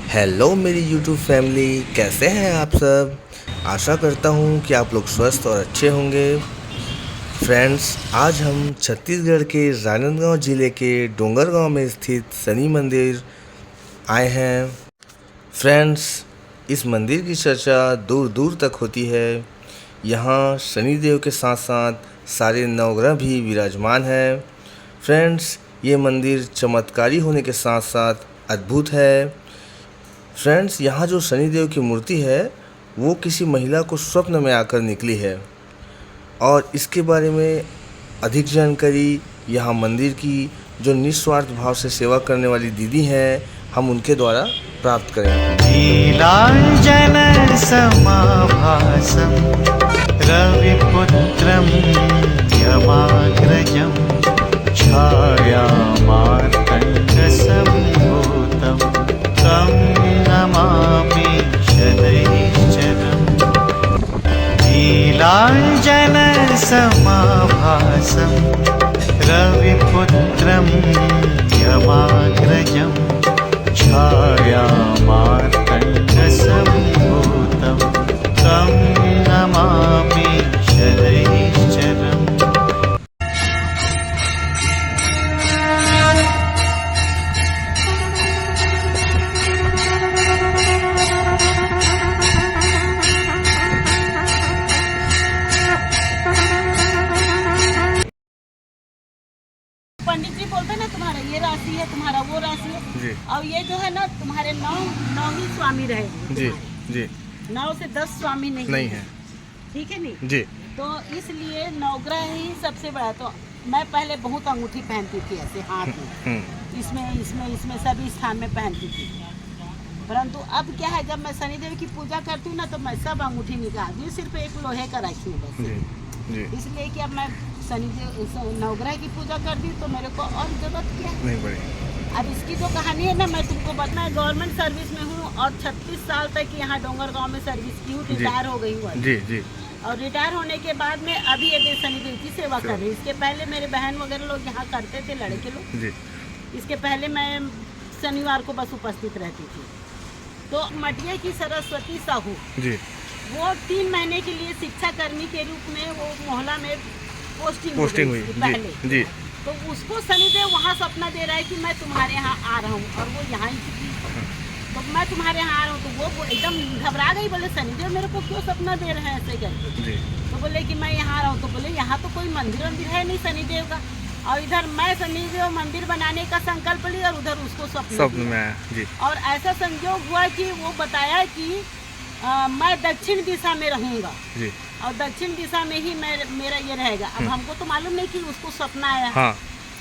Hello मेरी YouTube family, कैसे हैं आप सब। आशा करता हूँ कि आप लोग स्वस्थ और अच्छे होंगे। फ्रेंड्स, आज हम छत्तीसगढ़ के राजनांदगांव ज़िले के डोंगरगांव में स्थित शनि मंदिर आए हैं। फ्रेंड्स, इस मंदिर की चर्चा दूर दूर तक होती है। यहाँ शनिदेव के साथ साथ सारे नवग्रह भी विराजमान हैं। फ्रेंड्स, ये मंदिर चमत्कारी होने के साथ साथ अद्भुत है। फ्रेंड्स, यहाँ जो शनिदेव की मूर्ति है वो किसी महिला को स्वप्न में आकर निकली है और इसके बारे में अधिक जानकारी यहाँ मंदिर की जो निस्वार्थ भाव से सेवा करने वाली दीदी हैं, हम उनके द्वारा प्राप्त करेंगे। नीलांजन समाभासं रविपुत्रं यमाग्रजं छायामार्तण्डसम्भूतं तं नमामि शनैश्चरम्। नीलांजन समाभासं रविपुत्रं यमाग्रजं छायामार्तण्डसम्भूतं तं नमामि शनैश्चरम्। पंडित जी बोलते हैं ना, तुम्हारा ये राशि है, तुम्हारा वो राशि है जी और ये जो है ना तुम्हारे नौ ही स्वामी रहेंगे। जी जी 9 से 10 स्वामी नहीं है। ठीक है नहीं। जी तो इसलिए नवग्रह ही सबसे बड़ा। तो मैं पहले बहुत अंगूठी पहनती थी ऐसे हाथ में, इसमें सभी स्थान में पहनती थी। परंतु अब क्या है, जब मैं शनिदेव की पूजा करती हूँ ना तो मैं सब अंगूठी निकालती हूँ, सिर्फ एक लोहे का रखी हूँ बस। जी इसलिए कि अब मैं शनिदेव नवग्रह की पूजा करती हूँ तो मेरे को और जरूरत क्या है। नहीं पड़ी। अब इसकी जो कहानी है ना, मैं तुमको बताना, गवर्नमेंट सर्विस में हूँ और 36 साल तक यहाँ डोंगरगांव में सर्विस की हूँ। रिटायर हो गई हूँ जी जी और रिटायर होने के बाद में अभी ये शनिदेव की सेवा कर रही हूँ। इसके पहले मेरे बहन वगैरह लोग यहाँ करते थे, लड़के लोग। जी इसके पहले मैं शनिवार को बस उपस्थित रहती थी। तो मटिया की सरस्वती साहू, जी वो 3 महीने के लिए शिक्षा कर्मी के रूप में वो मोहल्ला में पोस्टिंग हुई पहले। जी तो उसको शनिदेव वहाँ सपना दे रहा है कि मैं तुम्हारे यहाँ आ रहा हूँ, और वो यहाँ ही थी। तो मैं तुम्हारे यहाँ आ रहा हूँ, तो वो एकदम घबरा गई, बोले शनिदेव मेरे को क्यों सपना दे रहे हैं ऐसे करके। जी तो बोले कि मैं यहाँ आ रहा हूँ। तो बोले यहाँ तो कोई मंदिर है नहीं शनिदेव का, और इधर मैं शनिदेव मंदिर बनाने का संकल्प ली और उधर उसको स्वप्न में आया। जी और ऐसा संयोग हुआ कि वो बताया कि मैं दक्षिण दिशा में रहूँगा जी और दक्षिण दिशा में ही मेरा ये रहेगा। अब हमको तो मालूम नहीं कि उसको सपना आया। हाँ।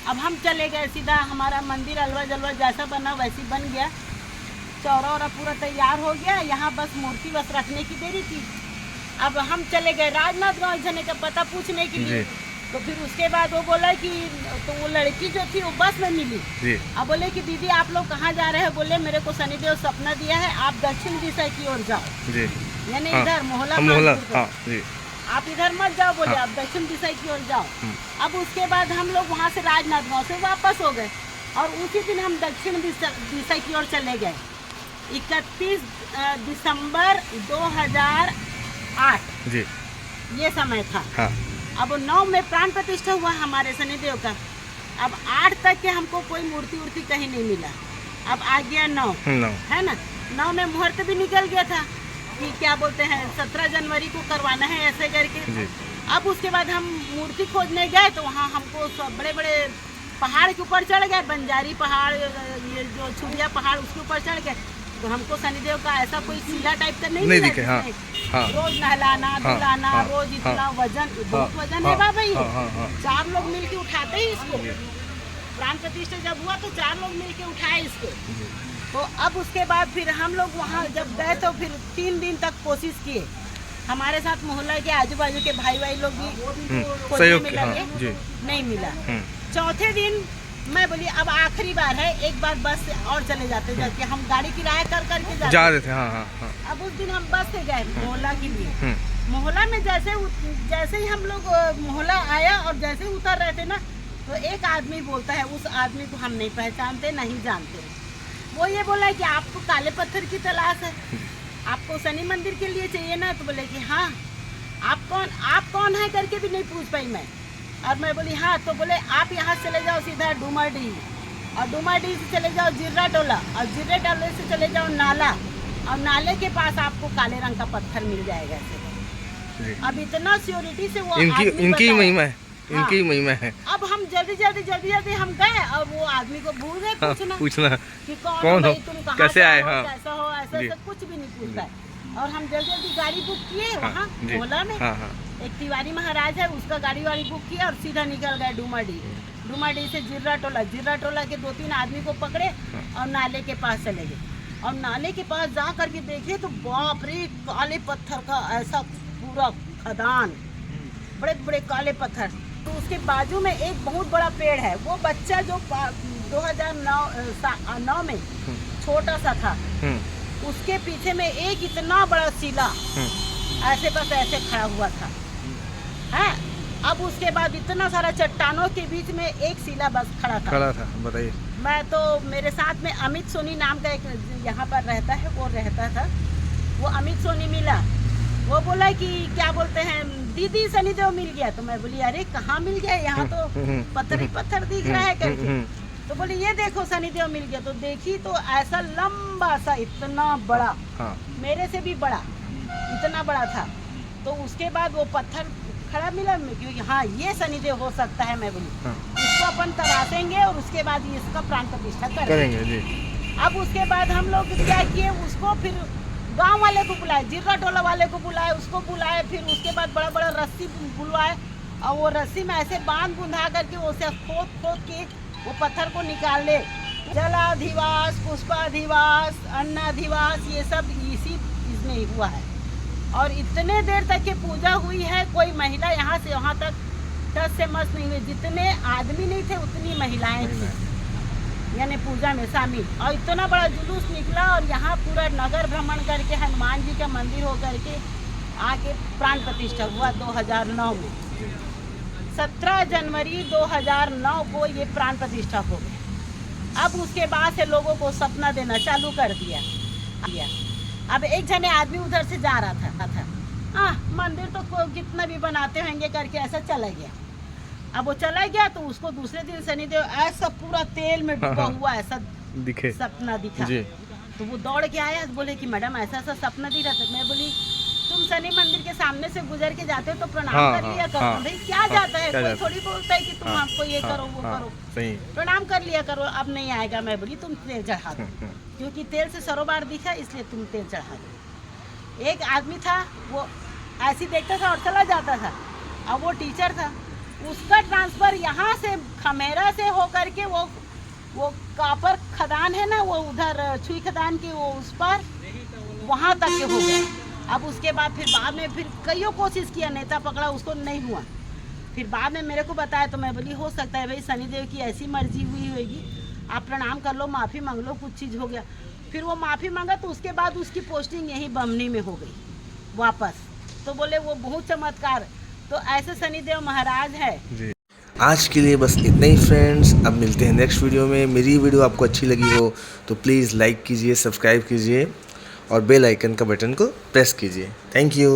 अब हम चले गए सीधा, हमारा मंदिर अलवा जलवा जैसा बना वैसी बन गया, चौरा वौरा पूरा तैयार हो गया। यहाँ बस मूर्ति बस रखने की देरी थी। अब हम चले गए राजनांदगांव जाने का पता पूछने के लिए। तो फिर उसके बाद वो बोला कि तो वो लड़की जो थी वो बस में मिली। जी अब बोले कि दीदी आप लोग कहाँ जा रहे हैं। बोले मेरे को शनिदेव सपना दिया है, आप दक्षिण दिशा की ओर जाओ। जी यानी हाँ, इधर मोहल्ला हाँ जी आप इधर मत जाओ, बोले हाँ। आप दक्षिण दिशा की ओर जाओ। अब उसके बाद हम लोग वहाँ से राजनांदगांव से वापस हो गए और उसी दिन हम दक्षिण दिशा की ओर चले गए। 31 दिसंबर 2008 जी ये समय था। हाँ। अब 9 में प्राण प्रतिष्ठा हुआ हमारे शनिदेव का। अब 8 तक के हमको कोई मूर्ति उर्ति कहीं नहीं मिला। अब आ गया 9 है ना। 9 में मुहूर्त भी निकल गया था कि क्या बोलते हैं 17 जनवरी को करवाना है ऐसे करके। अब उसके बाद हम मूर्ति खोजने गए तो वहाँ हमको बड़े बड़े पहाड़ के ऊपर चढ़ गए, बंजारी पहाड़, ये जो छुड़िया पहाड़ उसके ऊपर चढ़ गए। तो हमको शनिदेव का ऐसा कोई सीला टाइप का नहीं दिखे। हाँ, हाँ, रोज नहलाना धुलाना, हाँ, रोज इतना वजन, बहुत वजन है बाबा ये। 4 लोग मिलके उठाते ही इसको। प्राण प्रतिष्ठा जब हुआ तो 4 लोग मिलके उठाए इसको। तो अब उसके बाद फिर हम लोग वहाँ जब गए तो फिर 3 दिन तक कोशिश किए। हमारे साथ मोहल्ला के आजू बाजू के भाई लोग भी खोजने में लगे, नहीं मिला। चौथे दिन मैं बोली अब आखिरी बार है, एक बार बस से और चले जाते जाके हम गाड़ी किराया कर करके जा रहे थे। हाँ। अब उस दिन हम बस से गए मोहल्ला के लिए। मोहल्ला में जैसे ही हम लोग मोहल्ला आया और जैसे ही उतर रहे थे ना, तो एक आदमी बोलता है, उस आदमी को हम नहीं पहचानते नहीं जानते। वो ये बोला कि आपको काले पत्थर की तलाश है, आपको शनि मंदिर के लिए चाहिए ना? तो बोले कि हाँ। आप कौन है करके भी नहीं पूछ पाई मैं। और मैं बोली हाँ। तो बोले आप यहाँ चले जाओ सीधा डुमरडीह, और डुमरडीह से चले जाओ जिर्रा टोला, और जिर्रा टोले से चले जाओ नाला, और नाले के पास आपको काले रंग का पत्थर मिल जाएगा ऐसे। अब इतना सियोरिटी से वो इनकी महिमा है, हाँ। इनकी महिमा है। अब हम जल्दी हम गए, और वो आदमी को भूल गए पूछना कि कौन हो, तुम कहाँ कैसे आए, हो, हाँ। कैसा हो, ऐसा कुछ भी नहीं पूछता है। और हम जल्दी गाड़ी बुक किए वहाँ ओला में। एक तिवारी महाराज है, उसका गाड़ी बुक किया और सीधा निकल गए डुमरडीह से जिर्रा टोला के 2-3 आदमी को पकड़े और नाले के पास चले गए। और नाले के पास जा करके देखे तो बाप रे, काले पत्थर का ऐसा पूरा खदान, बड़े बड़े काले पत्थर। तो उसके बाजू में एक बहुत बड़ा पेड़ है। वो बच्चा जो 2009 में छोटा सा था, उसके पीछे में एक इतना बड़ा शिला ऐसे बस ऐसे खड़ा हुआ था है। अब उसके बाद इतना सारा चट्टानों के बीच में एक शिला बस खड़ा था। बताइए। मैं तो मेरे साथ में अमित सोनी नाम का एक यहाँ पर रहता है, वो रहता था। वो अमित सोनी मिला, वो बोला कि क्या बोलते हैं दीदी शनिदेव मिल गया। तो मैं बोली अरे कहाँ मिल गया, यहाँ तो पत्थर ही पत्थर दिख रहा है करके। तो बोली ये देखो शनिदेव मिल गया। तो देखी तो ऐसा लंबा सा, इतना बड़ा, मेरे से भी बड़ा, इतना बड़ा था। तो उसके बाद वो पत्थर खड़ा मिला, क्योंकि हाँ ये शनिदेव हो सकता है। मैं बोली इसको अपन तराशेंगे और उसके बाद इसका प्राण प्रतिष्ठा करेंगे जी। अब उसके बाद हम लोग क्या किए, उसको फिर गांव वाले को बुलाए, जिर्रा टोला वाले को बुलाए, उसको बुलाए। फिर उसके बाद बड़ा बड़ा रस्सी बुलवाए, और वो रस्सी में ऐसे बुंधा करके उसे खोद के वो पत्थर को निकाल ले। जलाधिवास, पुष्पाधिवास, अन्नाधिवास, ये सब इसमें हुआ है। और इतने देर तक की पूजा हुई है, कोई महिला यहाँ से वहाँ तक टस से मस नहीं हुई। जितने आदमी नहीं थे उतनी महिलाएं थी यानी पूजा में शामिल। और इतना बड़ा जुलूस निकला, और यहाँ पूरा नगर भ्रमण करके हनुमान जी का मंदिर हो करके आके प्राण प्रतिष्ठा हुआ 2009 में। 17 जनवरी 2009 को ये प्राण प्रतिष्ठा हो गई। अब उसके बाद से लोगों को सपना देना चालू कर दिया। अब एक जने आदमी उधर से जा रहा था, मंदिर तो कितना भी बनाते होंगे करके ऐसा चला गया। अब वो चला गया तो उसको दूसरे दिन शनिदेव ऐसा पूरा तेल में डूबा हुआ ऐसा दिखे, सपना दिखा जी। तो वो दौड़ के आया, बोले कि मैडम ऐसा ऐसा सपना दिख रहा था। मैं बोली तुम शनि मंदिर के सामने से गुजर के जाते हो तो प्रणाम कर लिया करो। भाई क्या जाता है, कोई थोड़ी बोलता है कि तुम हमको ये करो वो करो, प्रणाम कर लिया करो। अब नहीं आएगा। मैं बोली तुम तेल चढ़ा दो, क्योंकि तेल से सरोबार दिखा इसलिए तुम तेल चढ़ा दो। एक आदमी था, वो ऐसे देखता था और चला जाता था। अब वो टीचर था, उसका ट्रांसफर यहाँ से खमेरा से होकर के वो कापर खदान है ना, वो उधर छुई खदान के वो उस पर वहाँ तक के हो गया। अब उसके बाद फिर बाद में फिर कईयों कोशिश किया, नेता पकड़ा, उसको नहीं हुआ। फिर बाद में मेरे को बताया तो मैं बोली हो सकता है भाई शनिदेव की ऐसी मर्जी हुई होगी, आप प्रणाम कर लो, माफ़ी मांग लो, कुछ चीज़ हो गया। फिर वो माफ़ी मांगा तो उसके बाद उसकी पोस्टिंग यहीं बमनी में हो गई वापस। तो बोले वो बहुत चमत्कार। तो ऐसे शनिदेव महाराज है जी। आज के लिए बस इतना ही फ्रेंड्स, अब मिलते हैं नेक्स्ट वीडियो में। मेरी वीडियो आपको अच्छी लगी हो तो प्लीज़ लाइक कीजिए, सब्सक्राइब कीजिए और बेल आइकन का बटन को प्रेस कीजिए। Thank you.